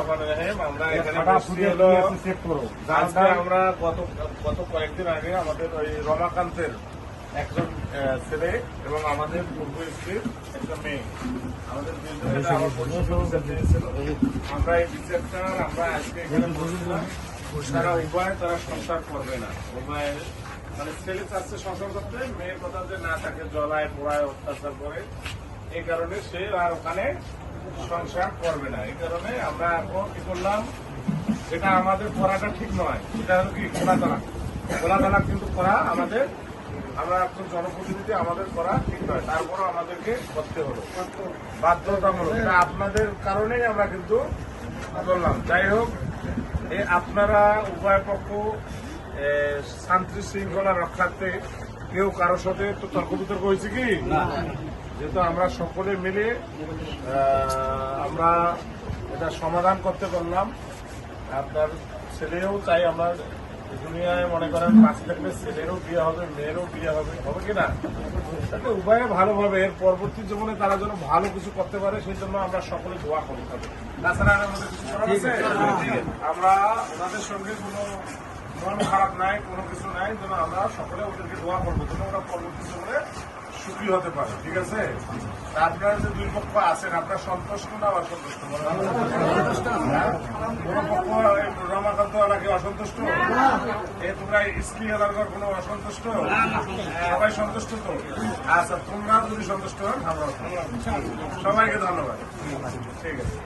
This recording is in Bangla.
রহমানির রহিম। আমরা এখানে বসছি হলো আজকে আমরা গত কয়েকদিন আগে আমাদের ওই রমাকান্তের একজন ছেলে এবং আমাদের পূর্ব স্ত্রীর একটা মেয়ে, আমাদের আমরা এই বিচারটা আমরা আজকে এখানে বসছিলাম। তারা উভয় তারা সংসার করবে না, উভয় মানে ছেলে চাচ্ছে সংসার করতে, মেয়ের কথা যে না তাকে জলায় পোড়ায় অত্যাচার করে, এই কারণে সে আর ওখানে সংসার করবে না। এই কারণে আমরা এখন কি করলাম, যেটা আমাদের করাটা ঠিক নয়, সেটা হলো কি খোলা তালাক কিন্তু করা আমাদের, আমরা একজন জনপ্রতিনিধি, আমাদের করা ঠিক নয়, তারপরও আমাদেরকে করতে হলো বাধ্যতামূলক। এটা আপনাদের কারণেই আমরা কিন্তু করলাম। যাই হোক, আপনারা উভয় পক্ষ শান্তি শৃঙ্খলা রক্ষার্থে কেউ কারোর সাথে তো তর্ক বিতর্ক হয়েছে কি না, যেহেতু আমরা সকলে মিলে আমরা এটা সমাধান করতে পারলাম। আপনার ছেলেও চাই, আমরা দুনিয়ায় মনে করেন পাশে থাকলে ছেলেরও বিয়ে হবে, মেয়েরও বিয়ে হবে, হবে কিনা, তাতে উভয়ে ভালোভাবে এর পরবর্তী জীবনে তারা যেন ভালো কিছু করতে পারে, সেই জন্য আমরা সকলে দোয়া করতে হবে। তাছাড়া আমাদের কিছু করার আছে, আমরা ওনাদের সঙ্গে কোনো মন খারাপ নাই, কোনো কিছু নাই, যেন আমরা সকলে ওদেরকে দোয়া করবো যেন ওরা পরবর্তী জীবনে সুখী হতে পারে। ঠিক আছে, আপনারা যে দুই পক্ষ আছেন, আপনার সন্তুষ্ট না অসন্তুষ্ট? কোন পক্ষ রমাকান্ত এলাকায় অসন্তুষ্ট? তোমরা স্ত্রী এলাকার কোনো অসন্তুষ্ট? সবাই সন্তুষ্ট তো? আচ্ছা, তোমরা যদি সন্তুষ্ট হন আমরা সবাইকে ধন্যবাদ। ঠিক আছে।